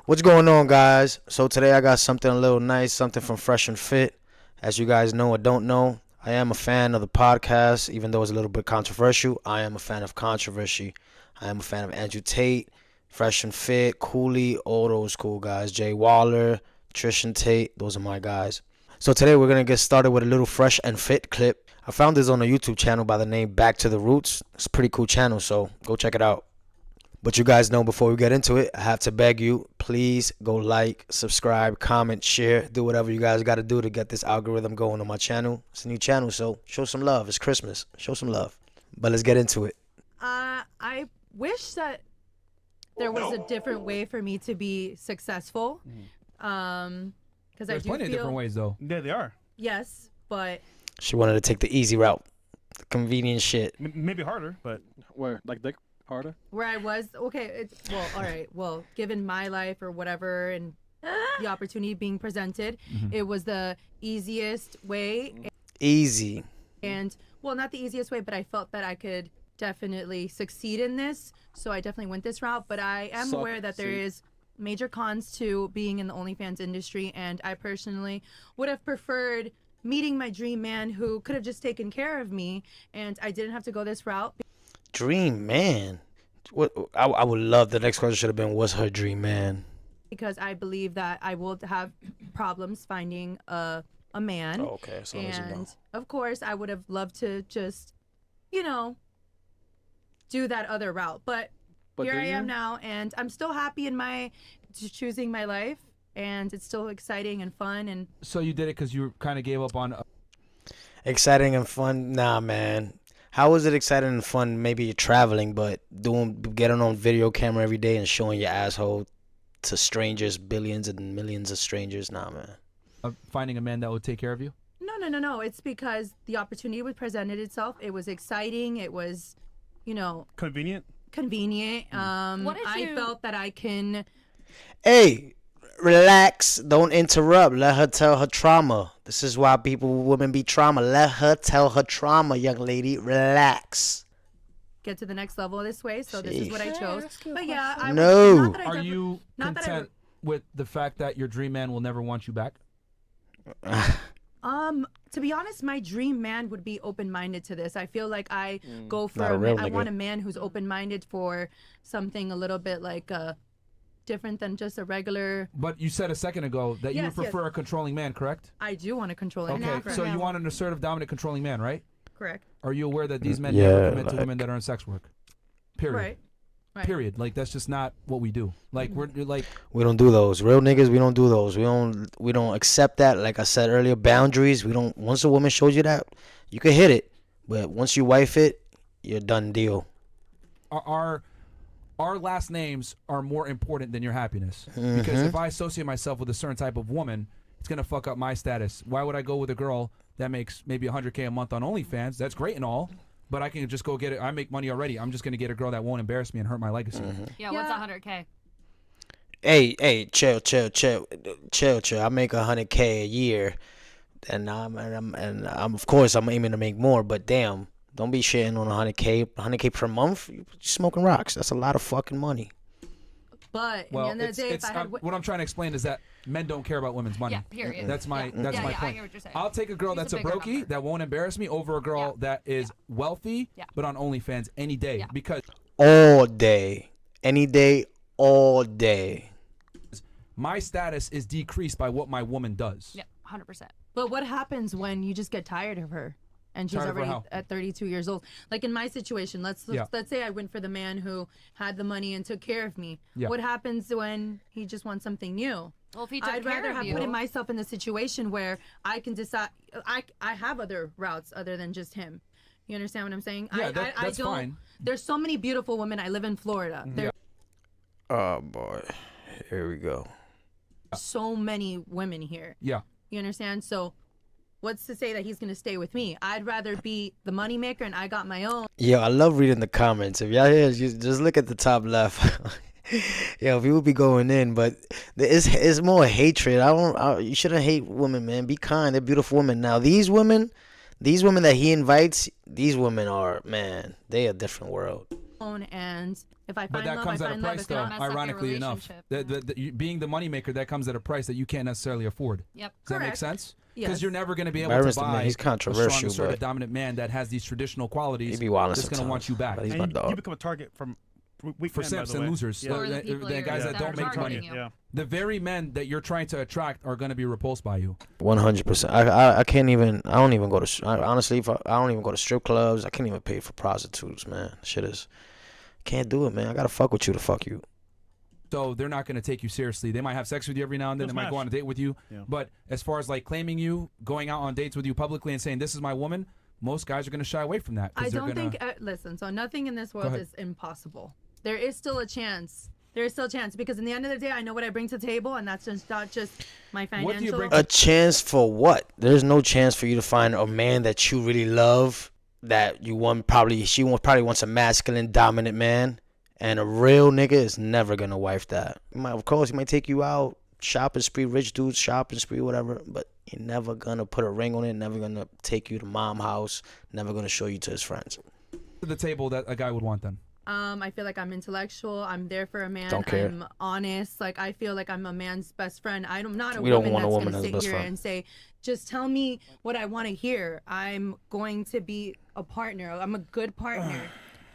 What's going on, guys? So today I got something a little nice, something from Fresh and Fit. As you guys know or don't know, I am a fan of the podcast, even though it's a little bit controversial. I am a fan of controversy. I am a fan of Andrew Tate, Fresh and Fit, Cooley, all those cool guys. Jay Waller, Trishan Tate, those are my guys. So today we're gonna get started with a little Fresh and Fit clip. I found this on a YouTube channel by the name Back to the Roots. It's a pretty cool channel, so go check it out. But you guys know before we get into it, I have to beg you, please go like, subscribe, comment, share, do whatever you guys got to do to get this algorithm going on my channel. It's a new channel, so show some love. It's Christmas. Show some love. But let's get into it. I wish that there was a different way for me to be successful. Because I There's do plenty of feel, different ways, though. Yeah, they are. yes, but She wanted to take the easy route, the convenient shit. Maybe harder, but Where, like dick harder? where I was, okay, all right, well, given my life or whatever and the opportunity being presented, it was the easiest way. Easy. And, well, not the easiest way, but I felt that I could definitely succeed in this. So I definitely went this route. But I am aware that there is major cons to being in the OnlyFans industry. And I personally would have preferred meeting my dream man who could have just taken care of me. And I didn't have to go this route. Dream man. What I would love, the next question should have been, what's her dream man? Because I believe that I will have problems finding a man. Oh, okay, as long as you know. And of course, I would have loved to just, do that other route. But here do I am you? now, and I'm still happy in my choosing my life, and it's still exciting and fun. And So you did it because you kind of gave up on. Exciting and fun? Nah, man. How is it exciting and fun? Maybe you're traveling, but getting on video camera every day and showing your asshole to strangers, billions and millions of strangers? Nah, man. Finding a man that would take care of you. no, it's because the opportunity would presented itself. It was exciting. It was, convenient. convenient. I felt that I can. Hey, relax. Don't interrupt. Let her tell her trauma. This is why women be trauma. Let her tell her trauma, young lady. Relax. Get to the next level this way, so this is Jeez. what I chose. But yeah, I No. not that I Are defi- you not that I- content with the fact that your dream man will never want you back? To be honest, my dream man would be open-minded to this. I feel like I go for Not a real I nigga. want a man who's open-minded for something a little bit like different than just a regular. But you said a second ago that you Yes, would prefer a controlling man, correct? I do want a controlling Okay, man. so you want an assertive, dominant, controlling man, right? Correct. Are you aware that these men Yeah, never commit to like- women that are in sex work? Period. Right. Right. Period. Like that's just not what we do. Like we're like We don't do those. Real niggas, we don't do those. We don't accept that. Like I said earlier, boundaries. We don't. Once a woman shows you that, you can hit it, but once you wife it, you're done deal. our last names are more important than your happiness. Because if I associate myself with a certain type of woman, it's gonna fuck up my status. Why would I go with a girl that makes maybe $100K a month on OnlyFans? That's great and all, but I can just go get it. I make money already. I'm just gonna get a girl that won't embarrass me and hurt my legacy. Yeah, what's 100K? Hey, chill. I make 100K a year, and I'm of course I'm aiming to make more. But damn, don't be shitting on 100K. 100K per month. You're smoking rocks. That's a lot of fucking money. But Well, at the end of the day, if I had what I'm trying to explain is that men don't care about women's money. Yeah, period. That's my Yeah. that's Yeah, my yeah, I point. hear what you're saying. I'll take a girl He's that's a a bigger brokey number. that won't embarrass me over a girl that is wealthy but on OnlyFans any day Yeah. because All day, any day, all day. my status is decreased by what my woman does. Yeah, 100%. But what happens when you just get tired of her and she's Tired of her already how? at 32 years old? Like in my situation, let's say I went for the man who had the money and took care of me. Yeah. What happens when he just wants something new? Well, if he took I'd care rather of have you, put myself in the situation where I can decide. I have other routes other than just him. You understand what I'm saying? Yeah, I that's don't. fine. There's so many beautiful women. I live in Florida. There's Oh boy, here we go. so many women here. Yeah. You understand? So what's to say that he's going to stay with me? I'd rather be the moneymaker and I got my own. Yo, I love reading the comments. If y'all here, just look at the top left. Yo, people be going in, but it's more hatred. You shouldn't hate women, man. Be kind. They're beautiful women. Now these women that he invites, these women are, man, they a different world. and if I But find that love, comes I at a find love. price, If though. not, mess up your Ironically enough, relationship. being the moneymaker, that comes at a price that you can't necessarily afford. Yep. Does that make Correct. sense? Yes. Because you're never going to be able Byron's to the man. buy He's a strong, controversial, assertive, but dominant man that has these traditional qualities. he be wilding that's going to want sometimes. you back. But he's And my you dog. become a target from weak For men, simps by the and way. losers. Yeah. Or the people the guys you're- that that don't are make targeting money. you. Yeah. The very men that you're trying to attract are going to be repulsed by you. 100%. I can't even. I don't even go to. Honestly, if I don't even go to strip clubs. I can't even pay for prostitutes, man. Shit is. Can't do it, man. I gotta fuck with you to fuck you. So they're not going to take you seriously. They might have sex with you every now and then. They'll They might go smash. on a date with you. Yeah. But as far as like claiming you, going out on dates with you publicly and saying, this is my woman, most guys are going to shy away from that. 'cause I they're don't gonna, think. Listen, so nothing in this world ahead. is impossible. There is still a chance. There is still a chance because in the end of the day, I know what I bring to the table, and that's just not just my What do you financial. bring A chance for what? There's no chance for you to find a man that you really love. That you want probably. Probably wants a masculine, dominant man. And a real nigga is never gonna wife that. Of course, he might take you out, shopping spree, rich dudes, shopping spree, whatever. But you're never gonna put a ring on it. Never gonna take you to mom house. Never gonna show you to his friends. to the table that a guy would want then. I feel like I'm intellectual. I'm there for a man. Don't care. I'm honest. Like I feel like I'm a man's best friend. I'm not a We don't woman want a that's woman gonna as a sit best here friend. and say, just tell me what I want to hear. I'm going to be a partner. I'm a good partner.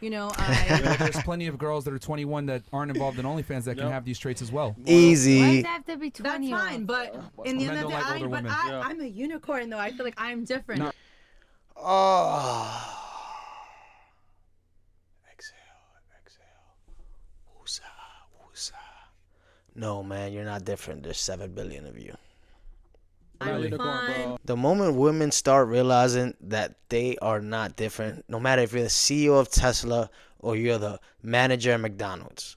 You know, Well, there's plenty of girls that are 21 that aren't involved in OnlyFans that can have these traits as well. Why Easy. does it have to be 20? That's fine, but in the Men end of don't the like day, older women. Yeah. I'm a unicorn though. I feel like I'm different. No. Oh. Exhale. Woosah, woosah. No, man, you're not different. There's 7 billion of you. I'm Unicorn, fine. bro. The moment women start realizing that they are not different, no matter if you're the CEO of Tesla or you're the manager at McDonald's,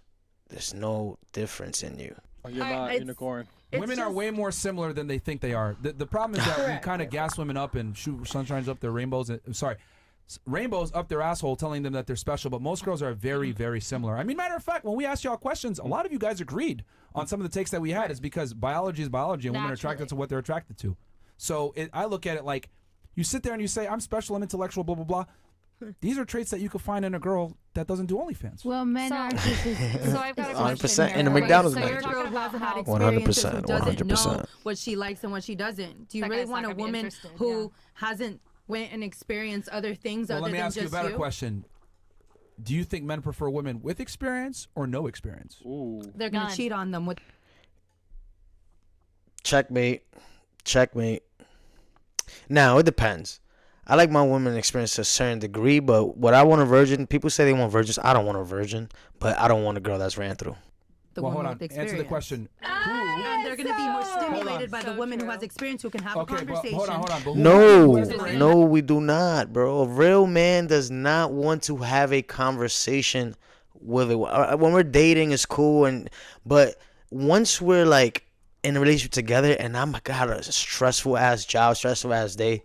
there's no difference in you. Oh, you're Alright, not it's- unicorn. It's Women are just- way more similar than they think they are. The problem is that we Correct. kind of gas women up and shoot sunshines up their rainbows. Rainbows up their asshole, telling them that they're special. But most girls are very, very similar. I mean, matter of fact, when we asked y'all questions, a lot of you guys agreed on some of the takes that we had. Is because biology is biology, and women are attracted Naturally. to what they're attracted to. So I look at it like you sit there and you say, "I'm special, I'm intellectual, blah blah blah." These are traits that you could find in a girl that doesn't do OnlyFans. Well, men So- aren't just. So I've got a 100% question here. in a Right, McDonald's so manager. you're Girl talking who about hasn't had how experiences, who 100%, doesn't know 100%. what she likes and what she doesn't. Do you That really guy's want not a gonna be woman interested, who hasn't went and experienced other things Well, other let me than ask you a just better question. Do you think men prefer women with experience or no experience? Ooh. They're gonna None. cheat on them with. Checkmate. Checkmate. Now, it depends. I like my women experience to a certain degree, but what I want a virgin, people say they want virgins. I don't want a virgin, but I don't want a girl that's ran through. The Well, woman hold on. with experience. Answer the question. And they're going to be more stimulated by the So woman who true. has experience, who can have Okay, a but conversation. hold on. But who has No, experience? no, we do not, bro. A real man does not want to have a conversation with it. When we're dating, it's cool, but once we're like in a relationship together, and I'm got a stressful ass job, stressful ass day,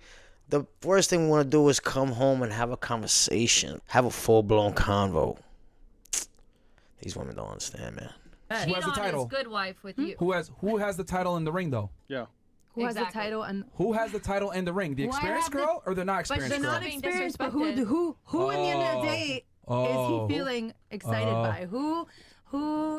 the worst thing we want to do is come home and have a conversation, have a full blown convo. These women don't understand, man. Who has the title? Good wife with you. Who has the title in the ring though? Yeah. Who has the Exactly. title and Who has the title in the ring? The Why experienced have the- girl or the not but experienced they're girl? not being experienced. But disrespected. who in the end of Oh. the day Oh. is he feeling excited Oh. by? Who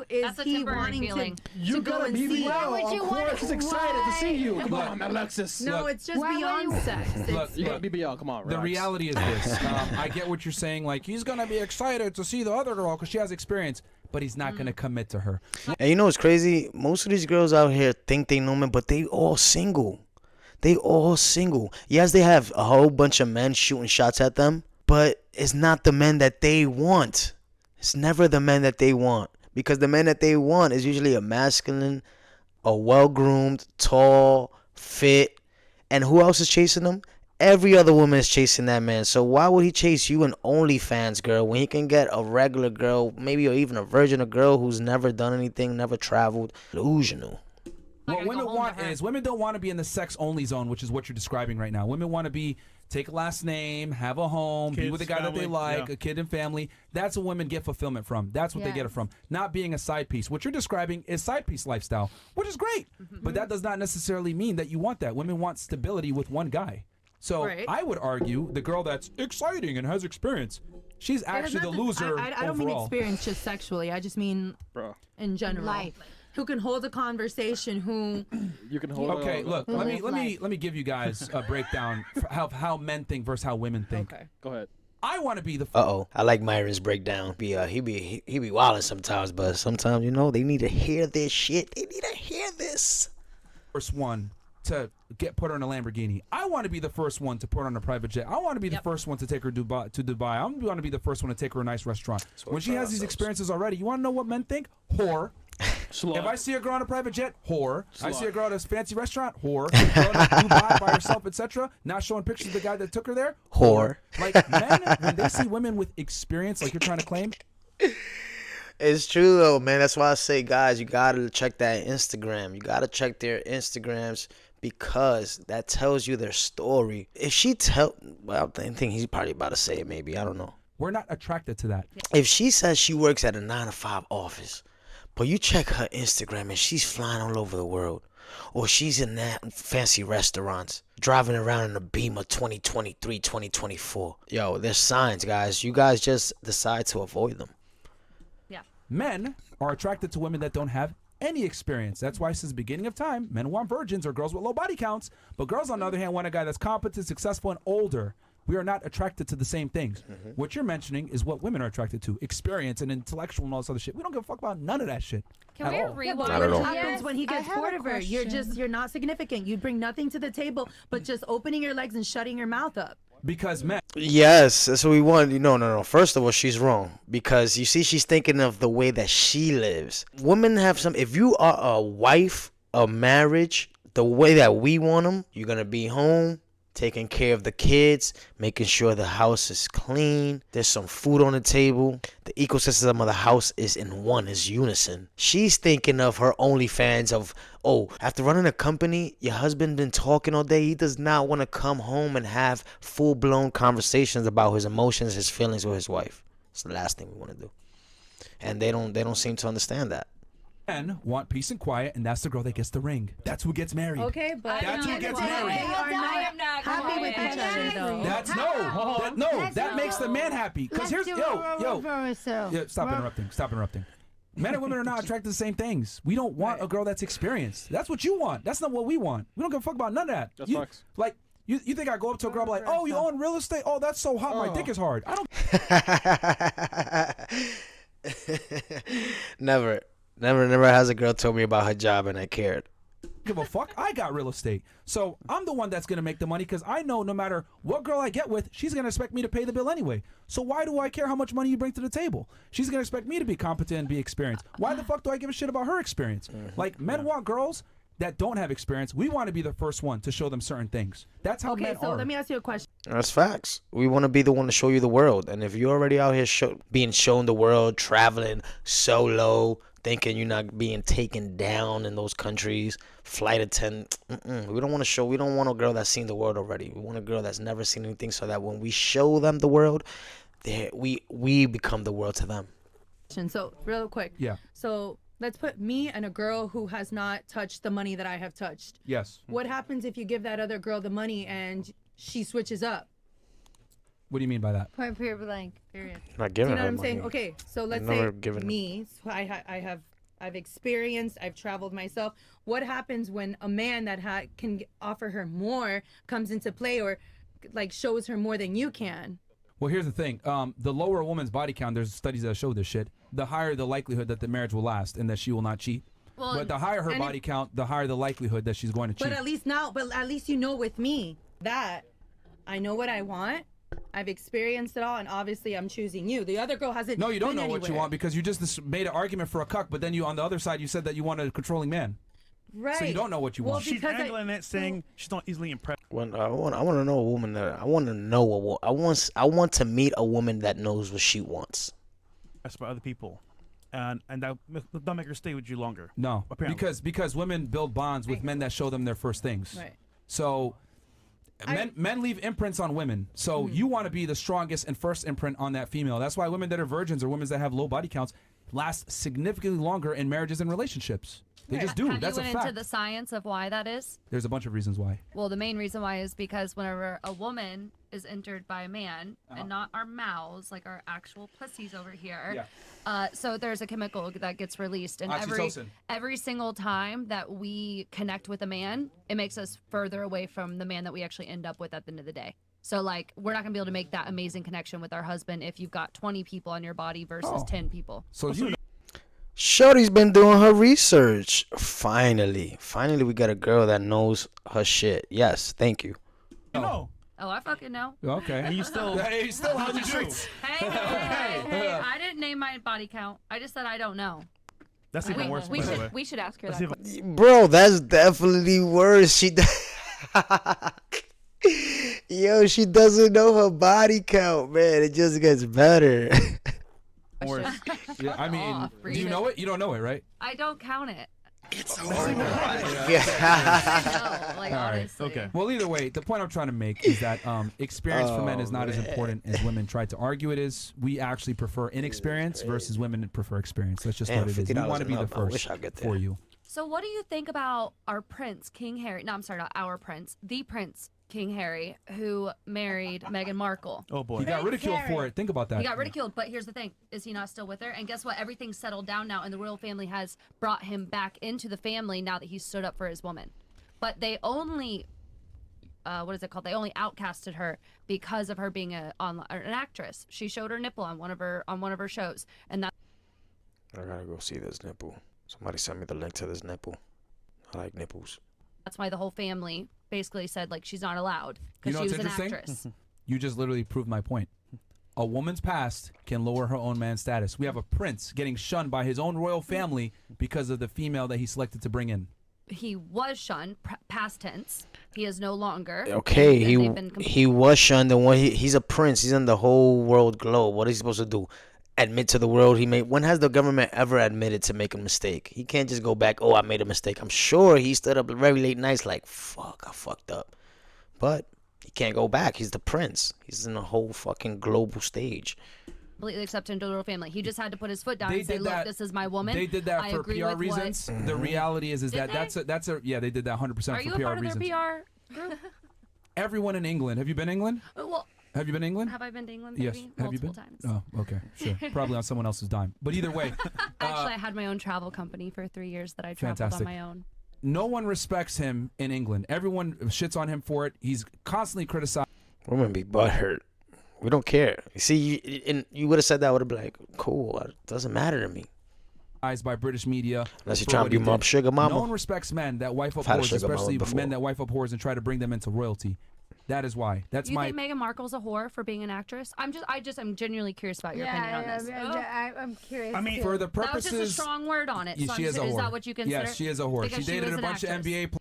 is That's a he temporary wanting feeling. to go and see? Why would you want He's excited to see you. Come Look. on, Alexis. No, Look. it's just Why would beyond you- sex. It's, You got BBL. Come on, The relax. reality is this. I get what you're saying. Like, he's going to be excited to see the other girl because she has experience, but he's not going to commit to her. And you know what's crazy? Most of these girls out here think they know men, but they all single. They all single. Yes, they have a whole bunch of men shooting shots at them, but it's not the men that they want. It's never the men that they want. Because the men that they want is usually a masculine, a well-groomed, tall, fit. And who else is chasing them? Every other woman is chasing that man. So why would he chase you an OnlyFans girl when he can get a regular girl, maybe or even a virgin, a girl who's never done anything, never traveled? Delusional. Not What gonna women go home want to her. is women don't want to be in the sex only zone, which is what you're describing right now. Women want to be take a last name, have a home, be Kids, with a guy that they family, like, yeah. a kid and family. That's what women get fulfillment from. That's what they get it Yes. from. Not being a side piece. What you're describing is side piece lifestyle, which is great. But that does not necessarily mean that you want that. Women want stability with one guy. So Right. I would argue the girl that's exciting and has experience, She's It has actually the nothing- loser I don't mean overall. experience just sexually. I just mean Bro, in general. Life. Who can hold a conversation? Who? you can hold Okay, look. Who Let live me life. give you guys a breakdown of how men think versus how women think. Okay. Go ahead. I want to be the I like Myron's breakdown. He be wilding sometimes, but sometimes they need to hear this shit. They need to hear this. first one to get put her in a Lamborghini. I want to be the first one to put her on a private jet. I want to be the first one to take her to Dubai. I want to be the first one to take her to a nice restaurant. When she has these experiences already, you want to know what men think? Whore. Slut. If I see a girl on a private jet, whore. I see a girl at a fancy restaurant, whore. Girl in Dubai by herself, etc. Not showing pictures of the guy that took her there, Whore. Like men, when they see women with experience, like you're trying to claim, It's true though, man. That's why I say, guys, you gotta check that Instagram. You gotta check their Instagrams because that tells you their story. If she well, I think he's probably about to say it. Maybe, I don't know. we're not attracted to that. If she says she works at a 9 to 5 office, but you check her Instagram and she's flying all over the world, or she's in that fancy restaurants, driving around in a Beamer 2023, 2024. Yo, there's signs, guys. You guys just decide to avoid them. Men are attracted to women that don't have any experience. That's why since the beginning of time, men want virgins or girls with low body counts. But girls, on the other hand, want a guy that's competent, successful, and older. We are not attracted to the same things. What you're mentioning is what women are attracted to. Experience and intellectual and all this other shit. We don't give a fuck about none of that shit. Can at we all. rewind? Not at all. What happens when he I gets have bored a of her? question. You're not significant. You bring nothing to the table, but just opening your legs and shutting your mouth up. Because men, Yes, that's what we want. No. First of all, she's wrong because you see, she's thinking of the way that she lives. Women have some. If you are a wife, a marriage, the way that we want them, you're gonna be home, taking care of the kids, making sure the house is clean. There's some food on the table. The ecosystem of the house is is unison. She's thinking of her OnlyFans of, oh, after running a company, your husband been talking all day. He does not want to come home and have full-blown conversations about his emotions, his feelings with his wife. It's the last thing we want to do. And they don't seem to understand that. men want peace and quiet, and that's the girl that gets the ring. That's who gets married. Okay, but That's who gets married. They are I am not happy with quiet. each other, though. That's that makes the man happy. Because here's stop interrupting. Men and women are not attracted to the same things. We don't want a girl that's experienced. That's what you want. That's not what we want. We don't give a fuck about none of that. That's you, facts. like you think I go up to a girl like, oh, you own real estate? Oh, that's so hot. My dick is hard. I don't Never has a girl told me about her job and I cared. give a fuck. I got real estate. So I'm the one that's going to make the money because I know no matter what girl I get with, she's going to expect me to pay the bill anyway. So why do I care how much money you bring to the table? She's going to expect me to be competent and be experienced. Why the fuck do I give a shit about her experience? Like, men want girls that don't have experience. We want to be the first one to show them certain things. That's how Okay, men so are. let me ask you a question. That's facts. We want to be the one to show you the world. And if you're already out here being shown the world, traveling solo, thinking you're not being taken down in those countries, flight attendant, we don't want a girl that's seen the world already. We want a girl that's never seen anything so that when we show them the world, we become the world to them. So, real quick. Yeah. So, let's put me and a girl who has not touched the money that I have touched. Yes. What happens if you give that other girl the money and she switches up? What do you mean by that? Point period blank. Period. Not Do giving you know her what I'm money. saying? Okay, so let's Never say given- me, so I've experienced, I've traveled myself. What happens when a man that can offer her more comes into play or like shows her more than you can? Well, here's the thing. The lower a woman's body count, there's studies that show this shit, the higher the likelihood that the marriage will last and that she will not cheat. Well, But the higher her and body count, the higher the likelihood that she's going to cheat. But at least you know with me that I know what I want. I've experienced it all, and obviously I'm choosing you. The other girl hasn't. No, you don't been know what you anywhere. want because you just made an argument for a cuck, but then you on the other side you said that you want a controlling man. Right. So you don't know what you Well, want. She's because angling it, saying she's not easily impressed. When I want to know a woman that I want to meet a woman that knows what she wants. By other people, and that'll make her stay with you longer. No, Apparently. because women build bonds with men that show them their first things. Right. So men leave imprints on women. So you want to be the strongest and first imprint on that female. That's why women that are virgins or women that have low body counts last significantly longer in marriages and relationships. They just do. Have That's you a went fact. into the science of why that is? There's a bunch of reasons why. Well, the main reason why is because whenever a woman is entered by a man, and not our mouths, like our actual pussies over here, so there's a chemical that gets released, and Oxytocin. every single time that we connect with a man, it makes us further away from the man that we actually end up with at the end of the day. So, like, we're not gonna be able to make that amazing connection with our husband if you've got 20 people on your body versus 10 people. So you Shorty's been doing her research. Finally we got a girl that knows her shit. Yes, thank you. You know. Oh, I fucking know. okay? And you still. Hey, you still have the do. streets. Hey, I didn't name my body count. I just said I don't know. That's even worse. We by the way. should ask her Let's that. see if Bro, that's definitely worse. Yo, she doesn't know her body count, man. It just gets better. worse. Yeah, I mean, off, do you read know it? You don't know it, right? I don't count it. Yeah. I know, like, All right. honestly. Okay. Well, either way, the point I'm trying to make is that experience for men is not as important as women try to argue it is. We actually prefer inexperience versus women prefer experience. That's just Damn, what it is. We $50 want to be the and up. I wish first I could get for there. you. So what do you think about our prince, King Harry? No, I'm sorry, not our prince. The prince, King Harry, who married Meghan Markle. Oh boy. He got ridiculed for it. Think about that. He got ridiculed, but here's the thing. Is he not still with her? And guess what? Everything's settled down now, and the royal family has brought him back into the family now that he's stood up for his woman. But they only, what is it called? They only outcasted her because of her being an actress. She showed her nipple on one of her shows, and that. I gotta go see this nipple. Somebody sent me the link to this nipple. I like nipples. That's why the whole family basically said, like, she's not allowed You because know she what's was an interesting? actress. You just literally proved my point. A woman's past can lower her own man's status. We have a prince getting shunned by his own royal family because of the female that he selected to bring in. He was shunned, past tense. He is no longer. Okay, and they've been he was shunned. The one he's a prince. He's in the whole world globe. What is he supposed to do? Admit to the world he made? When has the government ever admitted to make a mistake? He can't just go back. Oh, I made a mistake. I'm sure he stood up very late nights like, fuck, I fucked up. But he can't go back. He's the prince. He's in the whole fucking global stage. completely accepted into the royal family. He just had to put his foot down They and say, did "Look, that- this is my woman." They did that I for agree PR with what- reasons. The reality is Did that they? that's a yeah, they did that 100% Are for you a PR part of reasons. their PR group? Everyone in England. Have you been to England? Well, Have you been to England? have I been to England? Yes. Maybe? Have you been? Multiple times. Oh, okay, sure. Probably on someone else's dime. But either way, Actually, I had my own travel company for 3 years that I traveled Fantastic. on my own. no one respects him in England. Everyone shits on him for it. He's constantly criticized. Women be butthurt. We don't care. You see, you would have said that. I would have been like, cool. It doesn't matter to me. By British media. Unless you're for trying what to he be mom, did. sugar mama. No one respects men that wife up I've had a whores, sugar mama especially before. men that wife up whores and try to bring them into royalty. That is why. That's You my. think Meghan Markle's a whore for being an actress? I'm genuinely curious about your opinion on this. I'm curious. I mean, For the That was purposes. just a strong word on it. Yeah, So she is a is whore. that what you consider? Yes, she is a whore. Because She dated was a an bunch actress. of NBA players.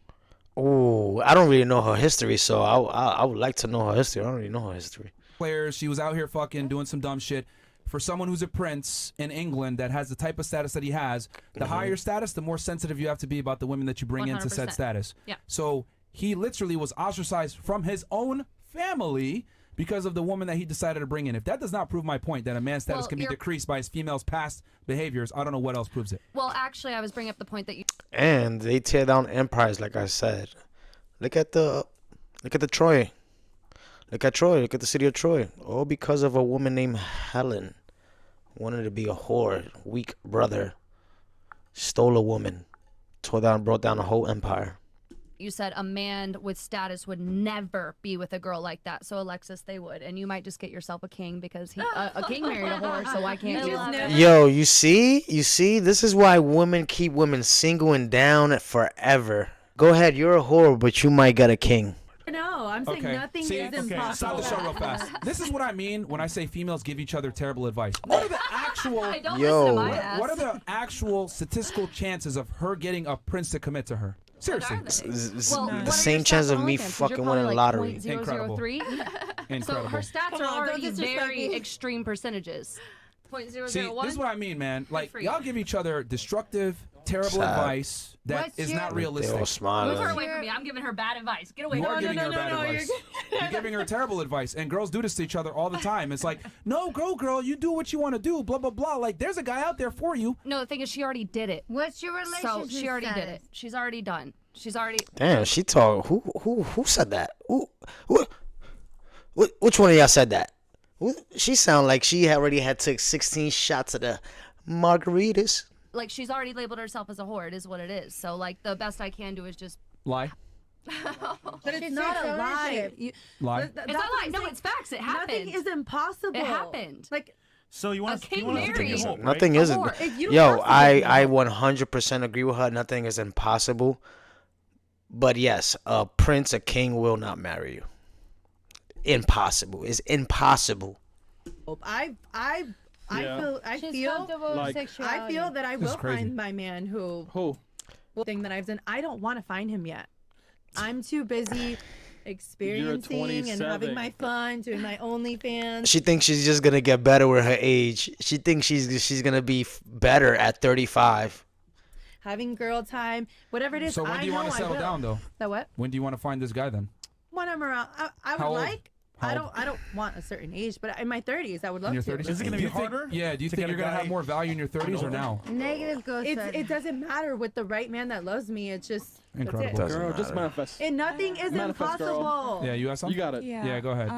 Oh, I don't really know her history, so I would like to know her history. I don't really know her history. She was out here fucking doing some dumb shit. For someone who's a prince in England that has the type of status that he has, the higher your status, the more sensitive you have to be about the women that you bring into said 100%. status. Yeah. So he literally was ostracized from his own family because of the woman that he decided to bring in. If that does not prove my point that a man's status Well, can be you're- decreased by his female's past behaviors, I don't know what else proves it. Well, actually, I was bringing up the point that you. And they tear down empires, like I said. Look at Troy. Look at Troy. Look at the city of Troy. All because of a woman named Helen. Wanted to be a whore. Weak brother. Stole a woman. Brought down a whole empire. You said a man with status would never be with a girl like that. So Alexis, they would, and you might just get yourself a king because a king married a whore. So why can't you? love it. Yo, you see? This is why women keep women single and down forever. Go ahead, you're a whore, but you might get a king. No, I'm saying Okay. nothing See, is okay, impossible. stop the show real fast. This is what I mean when I say females give each other terrible advice. What are the actual I don't Yo. listen to my ass. what are the actual statistical chances of her getting a prince to commit to her? Seriously. Well, what are The your same stats chance of on me OnlyFans? 'Cause fucking you're winning probably lottery. like Incredible. 0.003. So Incredible. her stats Come are on, don't already disrespect very me. extreme percentages. See, 0.001. this is what I mean, man. Like, for you. y'all give each other destructive, terrible Sad. advice that What's is your- not They all realistic. Move her smiling. away from me. I'm giving her bad advice. Get away You from are me. giving her bad advice. You're giving her terrible advice, and girls do this to each other all the time. It's like, no, girl, you do what you want to do, blah blah blah. Like, there's a guy out there for you. No, the thing is, she already did it. What's your relationship So she already did status? it. She's already done. She's already. Damn, she talk. Who said that? Which one of y'all said that? She sound like she already had took 16 shots of the margaritas. Like, she's already labeled herself as a whore. It is what it is. So, like, the best I can do is just. Lie, But it's She not takes a lie. ownership. lie. It's not a lie. No, it's facts. It happened. Nothing is impossible. It happened. Like, So you want A king to married. take a vote, right? Nothing isn't. whore. if you don't Yo, have to I vote, 100% agree with her. Nothing is impossible. But yes, a prince, a king will not marry you. Impossible. It's impossible. I Yeah. feel She's comfortable with like- sexuality. I feel that I This is will crazy. find my man who Who? thing that I've done. I don't want to find him yet. I'm too busy experiencing and having 27. my fun, doing my OnlyFans. She thinks she's just gonna get better with her age. She thinks she's gonna be better at 35. Having girl time, whatever it is. So when do you want to settle down, though? That what? When do you want to find this guy then? When I'm around, I would How old? like. How I old? don't want a certain age, but in my 30s, I would love In your to. 30s? Is it gonna Do be you think- harder Yeah. Do you to think get a you're gonna have guy more value in your 30s or older? now? Negative ghost. It doesn't matter with the right man that loves me. It's just Incredible. That's it. Doesn't Girl, just matter. manifest. And nothing is Manifest, girl. impossible. Yeah, you have some. You got it. Yeah, go ahead.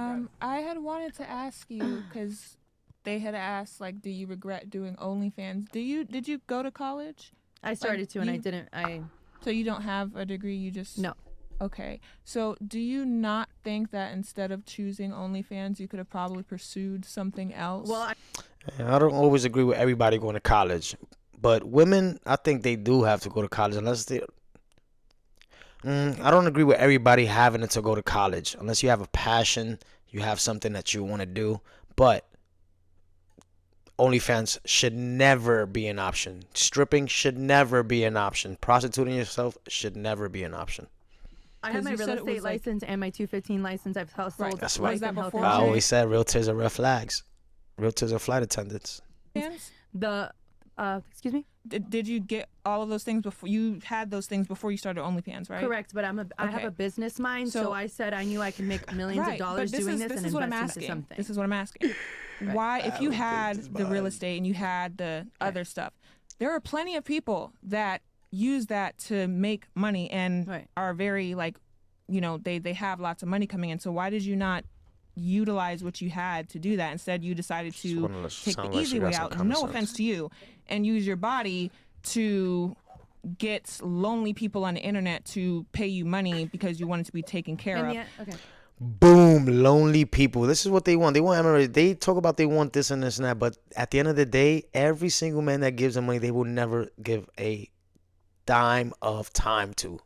I had wanted to ask you because they had asked, like, do you regret doing OnlyFans? Did you go to college? I started to, and I you- didn't. So you don't have a degree. You just No. Okay. So do you not think that instead of choosing OnlyFans, you could have probably pursued something else? Well, I don't always agree with everybody going to college, but women, I think they do have to go to college unless they. I don't agree with everybody having to go to college unless you have a passion, you have something that you want to do. But OnlyFans should never be an option. Stripping should never be an option. Prostituting yourself should never be an option. I have 'Cause my you real said it estate was, like- license and my 215 license. I've sold Right. That's life what- that and health before I Okay. always said realtors are red flags. Realtors are flight attendants. OnlyFans? The excuse me. Did you get all of those things before you had those things before you started OnlyFans, right? Correct, but I have Okay. a business mind, so, So- I said I knew I could make millions Right, of dollars but doing this and is what I'm invest into asking. something. This is what I'm asking. Why, if you had the real estate and you had the other stuff, there are plenty of people that use that to make money and Right. are very like, they have lots of money coming in. So why did you not utilize what you had to do that? Instead, you decided to wanna take sound the like she easy got way some out. common No sense. offense to you, and use your body to get lonely people on the internet to pay you money because you wanted to be taken care And of. yet, okay. Boom, lonely people. This is what they want. They want. They talk about they want this and this and that, but at the end of the day, every single man that gives them money, they will never give a dime of time to.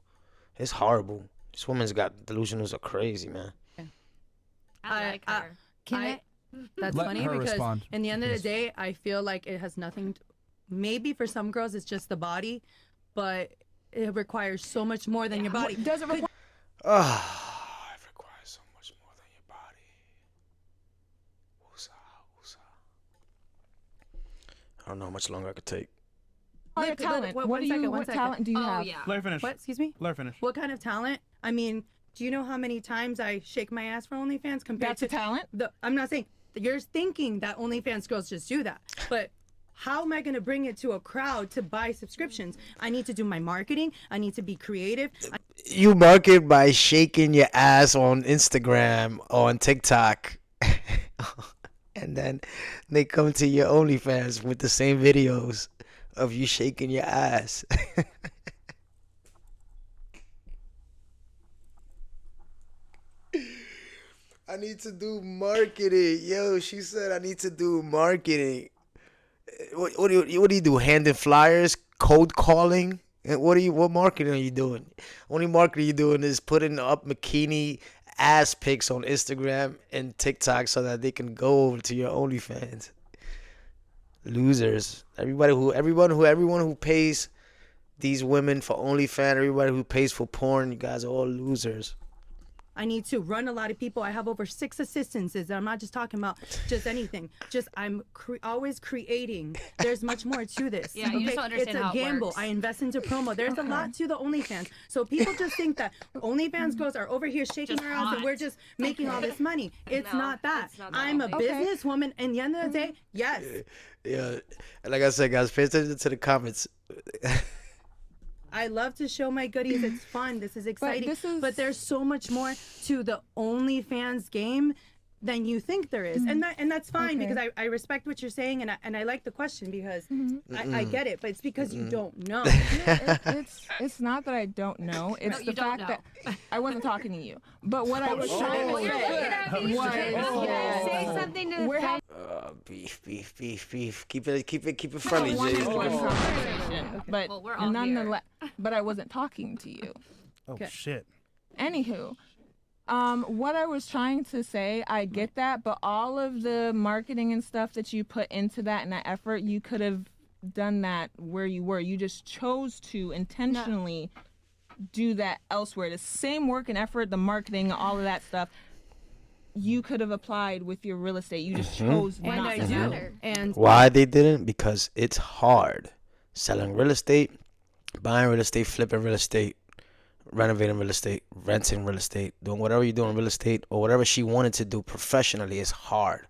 It's horrible. This woman's got delusionals are crazy, man. I like her. Can I- I? That's Let funny her because respond. in the end of Yes. the day, I feel like it has nothing. Maybe for some girls, it's just the body, but it requires so much more than your body. Does it require Ah, it requires so much more than your body. Woosah, woosah. I don't know how much longer I could take. Wait, talent? one What second. talent do you Oh have? yeah. Let her finish. What? Excuse me. Let her finish. What kind of talent? I mean, do you know how many times I shake my ass for OnlyFans compared That's to a talent. I'm not saying you're thinking that OnlyFans girls just do that, but how am I going to bring it to a crowd to buy subscriptions? I need to do my marketing. I need to be creative. You market by shaking your ass on Instagram or on TikTok. And then they come to your OnlyFans with the same videos of you shaking your ass. I need to do marketing. Yo, she said I need to do marketing. What do you do? Handing flyers, cold calling? And what marketing are you doing? Only marketing you're doing is putting up bikini ass pics on Instagram and TikTok so that they can go over to your OnlyFans. Losers. Everyone who pays these women for OnlyFans, everybody who pays for porn, you guys are all losers. I need to run a lot of people. I have over 6 assistants. I'm not just talking about just anything. Just I'm always creating. There's much more to this. Yeah, you just don't understand it's how a it gamble. works. I invest into promo. There's a lot to the OnlyFans. So people just think that OnlyFans girls are over here shaking Just our ass and hot. we're just making all this money. It's No, not that. it's not that. I'm a Okay. businesswoman, and at the end of the day, yes. Yeah, and like I said, guys, pay attention to the comments. I love to show my goodies. It's fun. This is exciting. But there's so much more to the OnlyFans game than you think there is, and that's fine because I respect what you're saying, and I like the question because I get it, but it's because you don't know. It's not that I don't know. It's you the don't fact that I wasn't talking to you. But what I was trying to say Say something to the fan. Beef. Keep it friendly, one Jay. is one conversation, but Well, we're all nonetheless, but I wasn't talking to you. Oh shit. Anywho, what I was trying to say, I get that, but all of the marketing and stuff that you put into that and that effort, you could have done that where you were. You just chose to intentionally do that elsewhere. The same work and effort, the marketing, all of that stuff, you could have applied with your real estate. You just chose And not I to. do. And Why they didn't? Because it's hard. Selling real estate, buying real estate, flipping real estate, renovating real estate, renting real estate, doing whatever you do in real estate or whatever she wanted to do professionally is hard.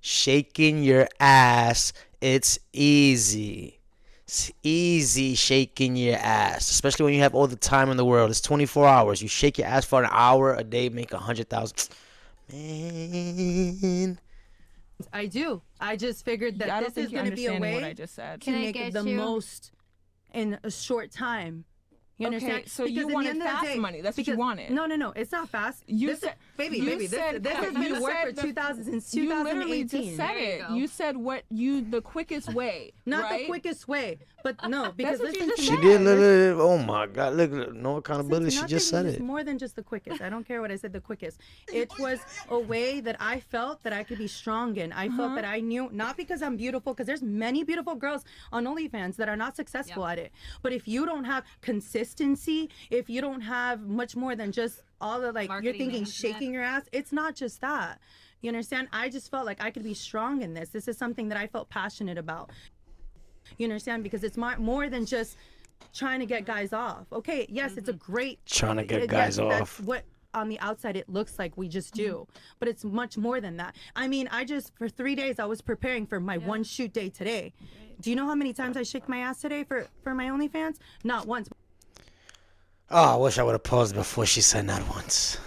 Shaking your ass, it's easy. It's easy shaking your ass, especially when you have all the time in the world. It's 24 hours. You shake your ass for an hour a day, make 100,000. Man. I do. I just figured that I don't this think is you're going to be a understanding what I way just said. to Can I make get the you- most in a short time. You understand? Okay, so Because you at the wanted end of the fast day- money. That's what you because- wanted. No. It's not fast. You This said, is, baby. you This said, has been you the work said for the- 2000 since You literally 2018. just said There you it. go. You said the quickest way. Not right? the quickest way, but no, because what you listen just to She me. did. Look, oh my God. Look, no accountability. Listen, She not just that said it's it. more than just the quickest. I don't care what I said, the quickest. It was a way that I felt that I could be strong in. I felt that I knew, not because I'm beautiful, because there's many beautiful girls on OnlyFans that are not successful at it. But if you don't have consistency, if you don't have much more than just all the, like, Marketing you're thinking management. shaking your ass, it's not just that. You understand? I just felt like I could be strong in this. This is something that I felt passionate about. You understand? Because it's more than just trying to get guys off. Okay, yes, it's a great Trying to get yes, guys that's off. what on the outside it looks like we just do, but it's much more than that. I mean, I just for 3 days I was preparing for my one shoot day today. Do you know how many times I shook my ass today for my OnlyFans? Not once. Oh, I wish I would have paused before she said not once.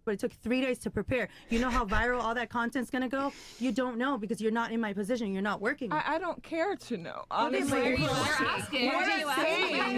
But it took 3 days to prepare. You know how viral all that content's gonna go? You don't know because you're not in my position. You're not working. I don't care to know. but Honestly, you're You're asking. asking. what Are I'm you asking? saying,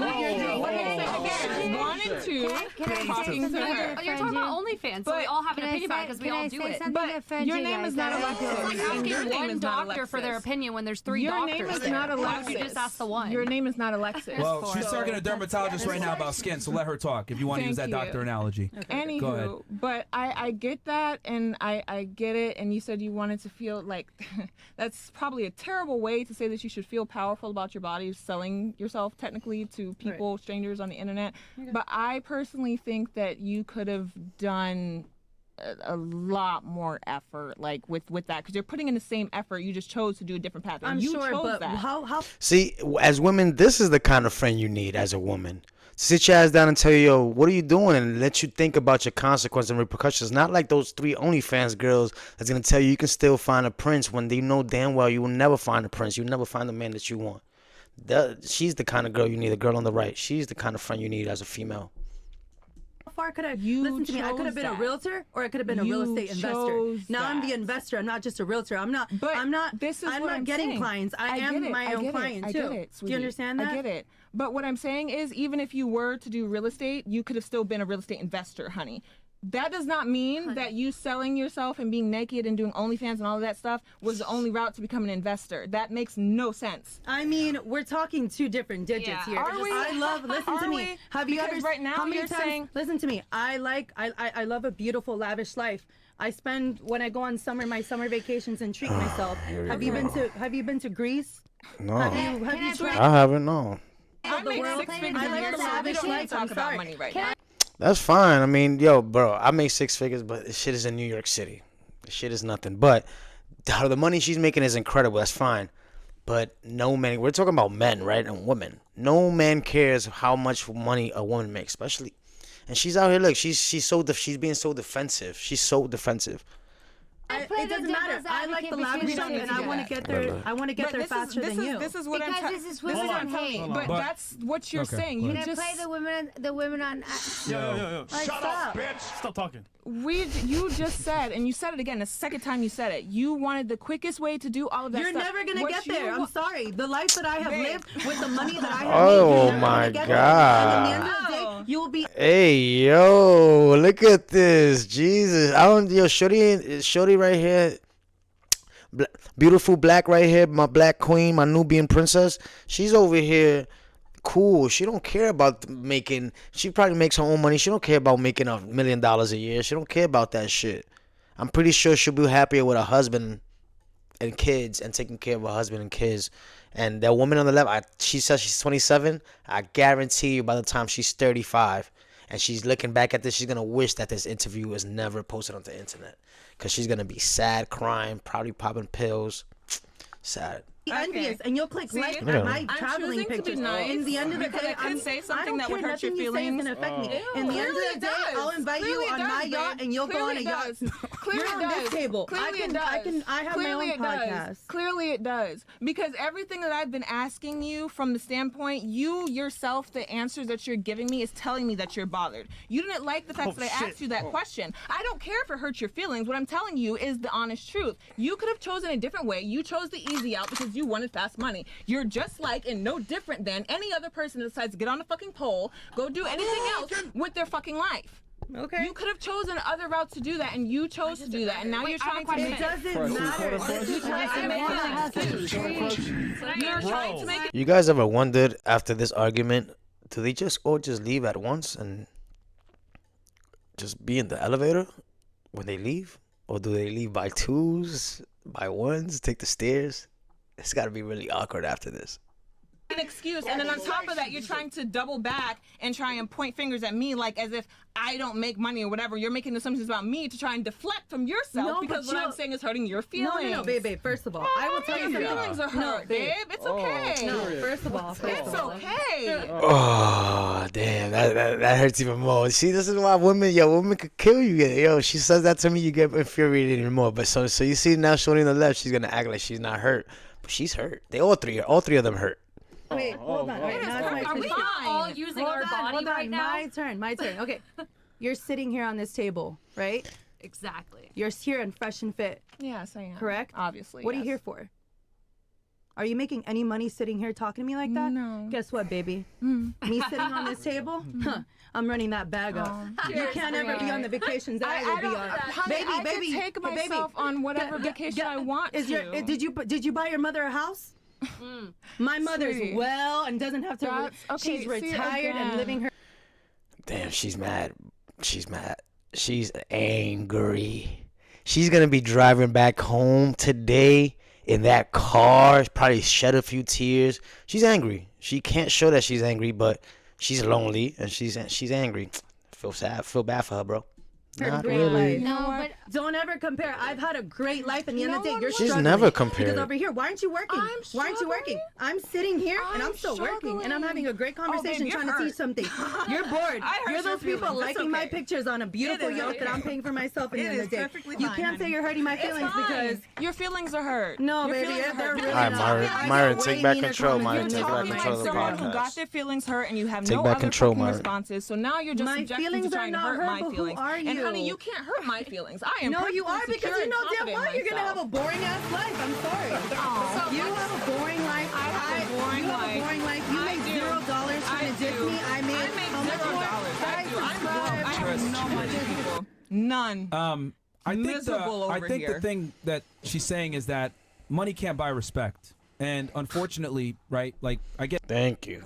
what I'm saying, again, wanted to, Can I say talking to something her. to Oh, you're talking offend about you? OnlyFans, so we But all have an Can I opinion about it say, because we can all I do say it. something But to offend your you name guys? is not I don't Alexis. do It's it. like Your asking name one is not doctor for their Alexis. opinion when there's 3 Your doctors name is there. not Why Alexis. would you just ask the one? Your name is not Alexis. Well, for she's it. talking to a dermatologist right now about skin, so let her talk if you want to use that Thank doctor you. analogy. Go ahead. Anywho, but I get that, and I get it, and you said you wanted to feel like that's probably a terrible way to say that you should feel powerful about your body, selling yourself technically to people, strangers on the internet. But I personally think that you could have done a lot more effort, like with that, because you're putting in the same effort. You just chose to do a different path. And I'm you sure, chose but that. how See, as women, this is the kind of friend you need as a woman. Sit your ass down and tell you, yo, what are you doing? And let you think about your consequences and repercussions. Not like those 3 OnlyFans girls that's going to tell you can still find a prince when they know damn well you will never find a prince. You'll never find the man that you want. She's the kind of girl you need, the girl on the right. She's the kind of friend you need as a female. far could I You listen to me? I could have chose been a that. realtor or I could have been a real You estate investor. chose Now I'm the that. investor. I'm not just a realtor. I'm not. But I'm not. This is I'm what not I'm getting saying. clients. I get am it. my I own get client it. I too. get it, Do sweetie. you understand that? I get it. But what I'm saying is, even if you were to do real estate, you could have still been a real estate investor, honey. That does not mean that you selling yourself and being naked and doing OnlyFans and all of that stuff was the only route to become an investor. That makes no sense. I mean, we're talking 2 different digits Yeah. here. Are we? I love. Listen to Are me. we? Have you Because ever? right now how many you're times? saying- Listen to me. I love a beautiful, lavish life. I spend when I go on my summer vacations and treat myself. Have you been to Greece? No, Have Can you I tried? I haven't. No. I the make world. 6 I figures like a year, the so we lavish don't need life. to talk I'm about sorry. money right Can now. That's fine. I mean, yo, bro, I make 6 figures, but this shit is in New York City. This shit is nothing. But the money she's making is incredible. That's fine. But no man, we're talking about men, right? And women. No man cares how much money a woman makes, especially. And she's out here, look, she's being so defensive. She's so defensive. It doesn't matter. I like the lavish stuff, and I want to get there. I want to get there faster than you. This is what Because I'm this is this is women what on I'm telling hate. you. But that's what you're Okay, saying. go You ahead. Can I just play the women on? Yo. Like, stop. Stop talking. you just said, and you said it again. The second time you said it, you wanted the quickest way to do all of that You're stuff. never gonna What get you there. I'm wa- sorry. The life that I have Babe. lived with the money that I have Oh made, you're never my gonna get there. God. And at the end of the day, you will be. Hey, yo, look at this. Jesus. Shorty right here. Beautiful black right here, my black queen, my Nubian princess. She's over here cool. She don't care about making. She probably makes her own money. She don't care about making $1 million a year. She don't care about that shit. I'm pretty sure she'll be happier with her husband and kids and taking care of her husband and kids. And that woman on the left, she says she's 27. I guarantee you by the time she's 35 and she's looking back at this, she's going to wish that this interview was never posted on the internet. Because she's going to be sad, crying, probably popping pills. Sad. Envious, and you'll click like Yeah. at my I'm traveling choosing to be pictures. nice In the end of the because day, I can say something I that don't would care. hurt your Nothing you say is feelings. gonna affect me. Ew, In the end clearly of it the day, does. I'll invite Clearly you it on does, my yacht, babe. and you'll go Clearly on a it yacht. does. Clearly You're it on this does. table. Clearly it I does. have Clearly my it own does. podcast. Clearly it does. Because everything that I've been asking you from the standpoint, you yourself, the answers that you're giving me is telling me that you're bothered. You didn't like the fact that I shit. asked you that question. I don't care if it hurts your feelings. What I'm telling you is the honest truth. You could have chosen a different way. You chose the easy out because you wanted fast money. You're just like and no different than any other person that decides to get on a fucking pole, go do anything else with their fucking life. Okay. You could have chosen other routes to do that, and you chose to do that, and now Wait, you're I have trying a to It make doesn't matter. You're trying to make You're trying to make it. You guys ever wondered after this argument, do they just all just leave at once and just be in the elevator when they leave? Or do they leave by twos, by ones, take the stairs? It's got to be really awkward after this. An excuse, and then on top of that, you're trying to double back and try and point fingers at me, like as if I don't make money or whatever. You're making assumptions about me to try and deflect from yourself No, because but what you- I'm saying is hurting your feelings. No, babe. First of all, I will tell you Your something. feelings are No, hurt, babe. It's okay. No, first of all, It's okay. Oh, damn. That hurts even more. See, this is why women could kill you. Yo, she says that to me, you get infuriated even more. But so you see now Shorty on the left, she's going to act like she's not hurt. But she's hurt. All three of them hurt. Wait, hold on. Wait, now it's my Are turn. we not all using our body right now? My turn. Okay. You're sitting here on this table, right? Exactly. You're here and fresh and fit, Yes, I am. correct? Obviously. What are you yes. here for? Are you making any money sitting here talking to me like that? No. Guess what, baby? Me sitting on this table, I'm running that bag up. You can't ever be on the vacations that I will be on. Honey, I can take myself on whatever vacation I want to. Did you buy your mother a house? My mother's Sweetie. well and doesn't have to. That's- okay, she's see it retired and again. living her. Damn, she's mad. She's mad. She's angry. She's going to be driving back home today in that car. Probably shed a few tears. She's angry. She can't show that she's angry, but she's lonely and she's angry. Feel sad. Feel bad for her, bro. Her Not great really. life. No, but Don't ever compare. I've had a great life, and the end of the day, No, you're I'm She's struggling. never compared. Because over here, why aren't you working? I'm Why aren't you working? I'm sitting here, and I'm I'm still working, and I'm struggling. having a great conversation babe, you're trying to teach hurt. something. You're bored. I hurt You're those your people feelings. It's liking my okay. pictures on a beautiful It is yacht that okay. I'm paying for myself in the It end of is the day. perfectly You fine, can't say honey. you're hurting my It's feelings fine. because. Your feelings are hurt. No, Your baby, feelings are they're hurt. really All right, not. Myron, I Myron, get take way back meaner control, comments Myron, than take you. back Talking control like of the someone who podcast. got their feelings hurt and you have Take no back other control, fucking Myron. responses. So now you're just My subjecting feelings to are trying to not hurt hurt, my but who feelings. are And honey, you? you can't hurt my feelings. I am No, you perfectly are because secure you and know damn confident well in you're gonna have myself. a boring ass life. I'm sorry. Aw. You have a boring life. I have a boring you have life. a boring life. You I make do. $0 trying to diss me. I make how much $0. more? I do. I'm broke. I Chris. have no money, people. None. I think Miserable over the here. thing that she's saying is that money can't buy respect, and unfortunately, right? Like I get Thank you.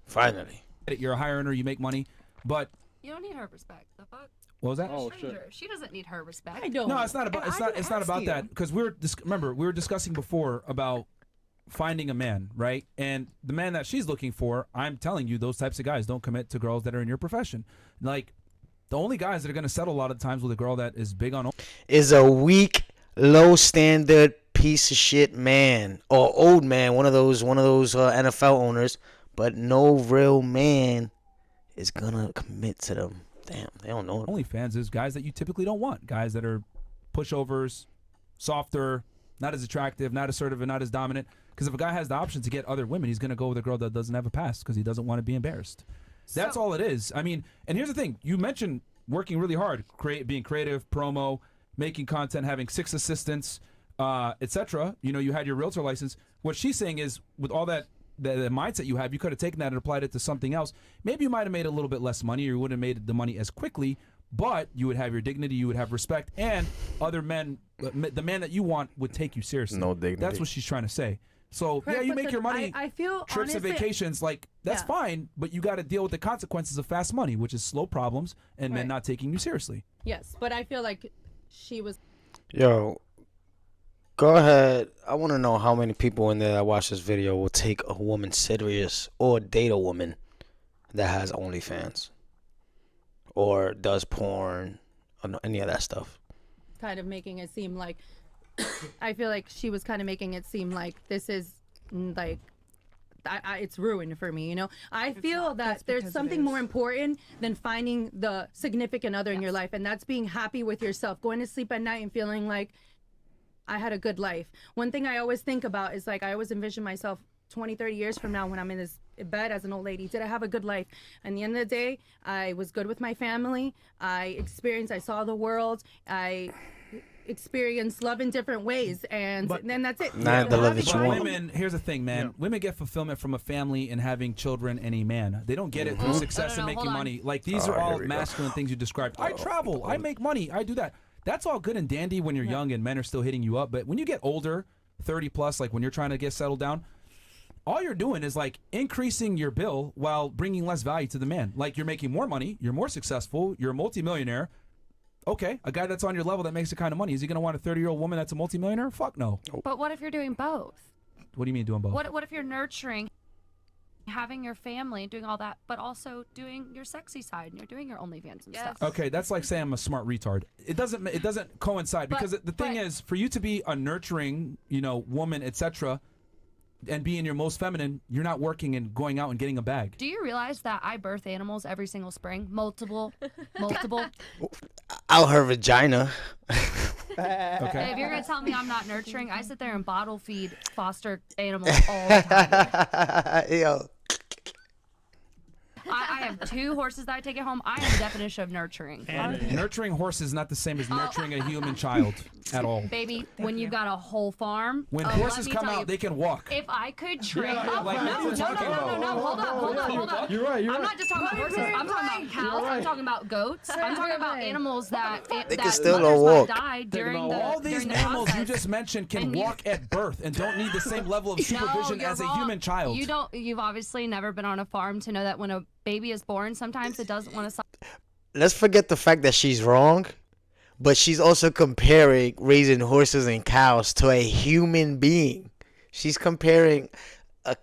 Finally. it, you're a high earner, you make money, but You don't need her respect. The fuck? what was that? Oh shit. Stranger. She doesn't need her respect. I don't. No, it's not about And it's I not can it's not ask about you. that because remember we were discussing before about finding a man, right? And the man that she's looking for, I'm telling you, those types of guys don't commit to girls that are in your profession. Like The only guys that are gonna settle a lot of times with a girl that is big on. Is a weak, low standard piece of shit man or old man, one of those NFL owners, but no real man is gonna commit to them. Damn, they don't know. OnlyFans is guys that you typically don't want. Guys that are pushovers, softer, not as attractive, not assertive, and not as dominant. Because if a guy has the option to get other women, he's going to go with a girl that doesn't have a past because he doesn't want to be embarrassed. That's all it is. I mean, and here's the thing. You mentioned working really hard, being creative, promo, making content, having 6 assistants, etc. You know, you had your realtor license. What she's saying is with all that the mindset you have, you could have taken that and applied it to something else. Maybe you might have made a little bit less money or you wouldn't have made the money as quickly, but you would have your dignity, you would have respect, and other men, the man that you want would take you seriously. No dignity. That's what she's trying to say. So Correct, yeah, you but make your money, I feel trips and honestly, vacations, like that's Yeah. fine, but you got to deal with the consequences of fast money, which is slow problems and men Right. not taking you seriously. Yes, but I feel like she was. Yo, go ahead. I want to know how many people in there that watch this video will take a woman serious or date a woman that has OnlyFans or does porn or any of that stuff. Kind of making it seem like I feel like she was kind of making it seem like this is like it's ruined for me, you know. I feel that there's something more important than finding the significant other in your life, and that's being happy with yourself, going to sleep at night and feeling like I had a good life. One thing I always think about is like I always envision myself 20, 30 years from now when I'm in this bed as an old lady. Did I have a good life? And at the end of the day, I was good with my family. I saw the world. I experienced love in different ways, and then that's it. Not the love that you But want. women, here's the thing, man. Yeah. Women get fulfillment from a family and having children and a man. They don't get it through success No, and no, making hold on. money. Like these Oh, are all here we go. masculine things you described. I travel, I make money, I do that. That's all good and dandy when you're young and men are still hitting you up. But when you get older, 30 plus, like when you're trying to get settled down, all you're doing is like increasing your bill while bringing less value to the man. Like you're making more money, you're more successful, you're a multimillionaire. Okay, a guy that's on your level that makes the kind of money, is he going to want a 30-year-old woman that's a multimillionaire? Fuck no. But what if you're doing both? What do you mean doing both? What if you're nurturing, having your family, doing all that, but also doing your sexy side and you're doing your OnlyFans and stuff? Okay, that's like saying I'm a smart retard. It doesn't coincide because the thing is, for you to be a nurturing, woman, etc., and being your most feminine, you're not working and going out and getting a bag. Do you realize that I birth animals every single spring? Multiple. Out her vagina. Okay. If you're gonna tell me I'm not nurturing, I sit there and bottle feed foster animals all the time. Yo. I have 2 horses that I take at home. I am the definition of nurturing. Nurturing horses is not the same as nurturing a human child at all. Baby, when you got a whole farm, When let horses me come tell out, you, they can walk. if I could train, Yeah, like, that's what I'm talking about. no, hold up. You're right. I'm not just talking about horses. I'm talking about cows. I'm talking about goats. I'm talking about animals that can still mothers walk. let die during the All these during the mammals you process. just mentioned can And you- walk at birth and don't need the same level of supervision you're as a wrong. human child. You've obviously never been on a farm to know that when a baby is born, sometimes it doesn't want to. Let's forget the fact that she's wrong, but she's also comparing raising horses and cows to a human being. She's comparing a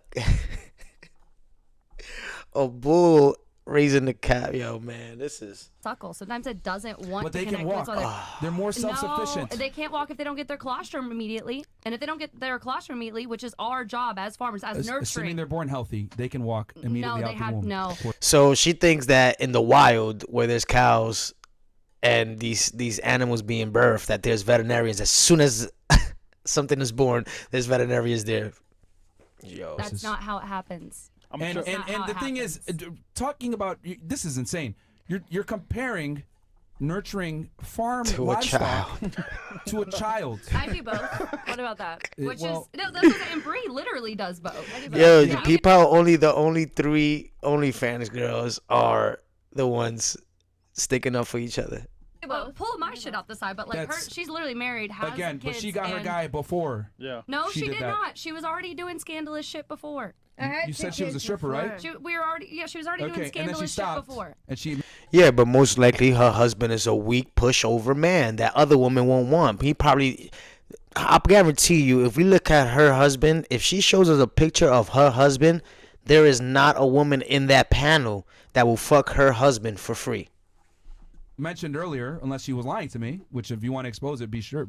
a bull raising a cow. Yo, man, this is. Suckle. Sometimes it doesn't want But to they can connect with its walk. mother. They're more self-sufficient. No, they can't walk if they don't get their colostrum immediately. And if they don't get their colostrum immediately, which is our job as farmers, as Assuming nurturing. they're born healthy, they can walk immediately No, out they the have womb. no. So she thinks that in the wild, where there's cows and these animals being birthed, that there's veterinarians. As soon as something is born, there's veterinarians there. Yo, That's not how it happens. I'm And sure. That's not and how the it thing is, talking about this is insane. You're comparing nurturing farm To a livestock child. to a child. I do both. What about that? Which well- is no, that's what, and Bree literally does both. I do both. Yo, Yeah. peep how the only 3 OnlyFans girls are the ones sticking up for each other. Well, pull my shit off the side, but like That's- she's literally married, has Again, kids, but she got her and- guy before. Yeah. No, she she did did that. not. She was already doing scandalous shit before. You said she was a stripper, right? She was already doing Okay, and then she scandalous shit stopped. before. And she Yeah, but most likely her husband is a weak pushover man that other women won't want. He probably, I guarantee you, if we look at her husband, if she shows us a picture of her husband, there is not a woman in that panel that will fuck her husband for free. mentioned earlier, unless she was lying to me, which if you want to expose it, be sure.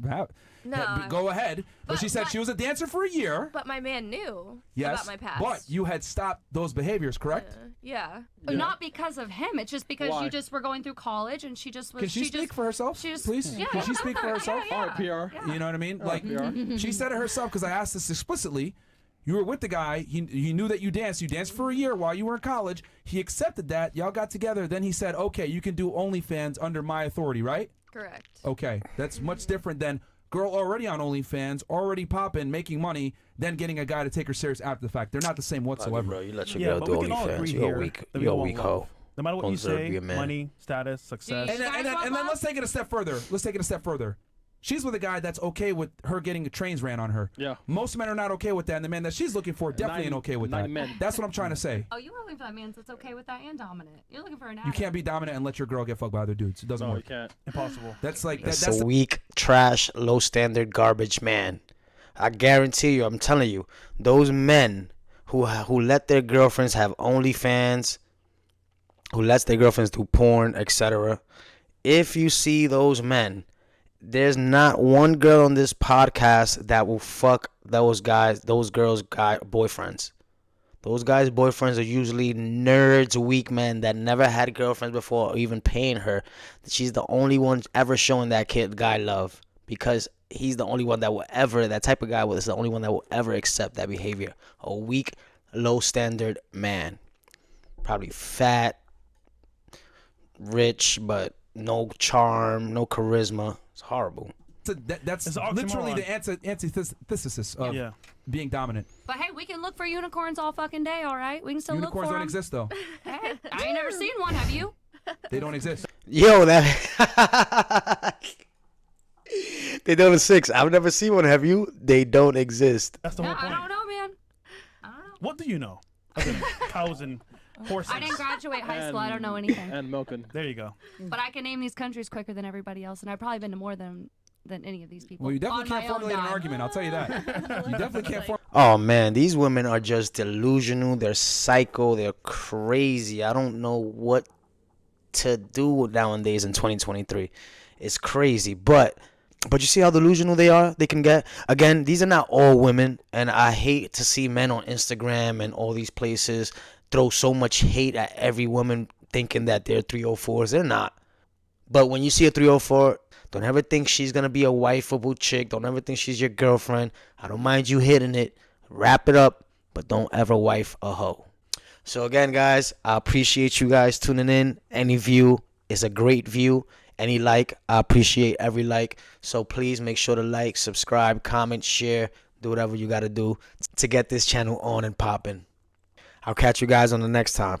Go ahead. But she said she was a dancer for a year. But my man knew Yes, about my past. but you had stopped those behaviors, correct? Yeah. Not because of him. It's just because Why? you just were going through college and she just was. Can she speak for herself, she just- please? yeah, Can she speak for herself? Yeah, PR. You know what I mean? All right, PR. She said it herself because I asked this explicitly. You were with the guy. He knew that you danced. You danced for a year while you were in college. He accepted that. Y'all got together. Then he said, okay, you can do OnlyFans under my authority, right? Correct. Okay. That's much different than girl already on OnlyFans, already popping, making money, then getting a guy to take her serious after the fact. They're not the same whatsoever. Bro, you let your Yeah, girl but do we can all OnlyFans. agree You a here weak, that we you a all weak want hoe. love. No matter what Don't you deserve to say, be a man. money, status, success. you- And then let's take it a step further. Let's take it a step further. She's with a guy that's okay with her getting trains ran on her. Yeah. Most men are not okay with that, and the man that she's looking for definitely ain't okay with that. 90 men. That's what I'm trying to say. Oh, you were looking for that man that's okay with that and dominant. You're looking for an You addict. can't be dominant and let your girl get fucked by other dudes. It doesn't No, you work. can't. Impossible. That's like That's that's a weak, trash, low standard, garbage man. I guarantee you, I'm telling you, those men who let their girlfriends have OnlyFans, who lets their girlfriends do porn, etc. If you see those men, there's not one girl on this podcast that will fuck those guys, those girls' boyfriends. Those guys' boyfriends are usually nerds, weak men that never had girlfriends before or even paying her. She's the only one ever showing that guy love because he's the only one that will ever, that type of guy is the only one that will ever accept that behavior. A weak, low standard man. Probably fat, rich, but no charm, no charisma. It's horrible. That's It's an literally oxymoron. the antithesis of Yeah. being dominant. But hey, we can look for unicorns all fucking day, all right? We can still look Unicorns for don't them. exist though. Hey, I ain't never seen one, have you? They don't exist. Yo, that they don't exist. I've never seen one. Have you? They don't exist. That's the No, whole I point. don't know, man. I don't know. What do you know? Other than cows and horses. I didn't graduate high school. I don't know anything. And milking. There you go. But I can name these countries quicker than everybody else, and I've probably been to more than any of these people. Well, you definitely on my can't own formulate an dime. argument. I'll tell you that. You definitely can't formulate. Oh man, these women are just delusional. They're psycho. They're crazy. I don't know what to do nowadays in 2023. It's crazy, but you see how delusional they are? They can get. Again, these are not all women, and I hate to see men on Instagram and all these places throw so much hate at every woman thinking that they're 304s. They're not. But when you see a 304, don't ever think she's going to be a wifeable chick. Don't ever think she's your girlfriend. I don't mind you hitting it. Wrap it up, but don't ever wife a hoe. So again, guys, I appreciate you guys tuning in. Any view is a great view. Any like, I appreciate every like. So please make sure to like, subscribe, comment, share, do whatever you got to do to get this channel on and popping. I'll catch you guys on the next time.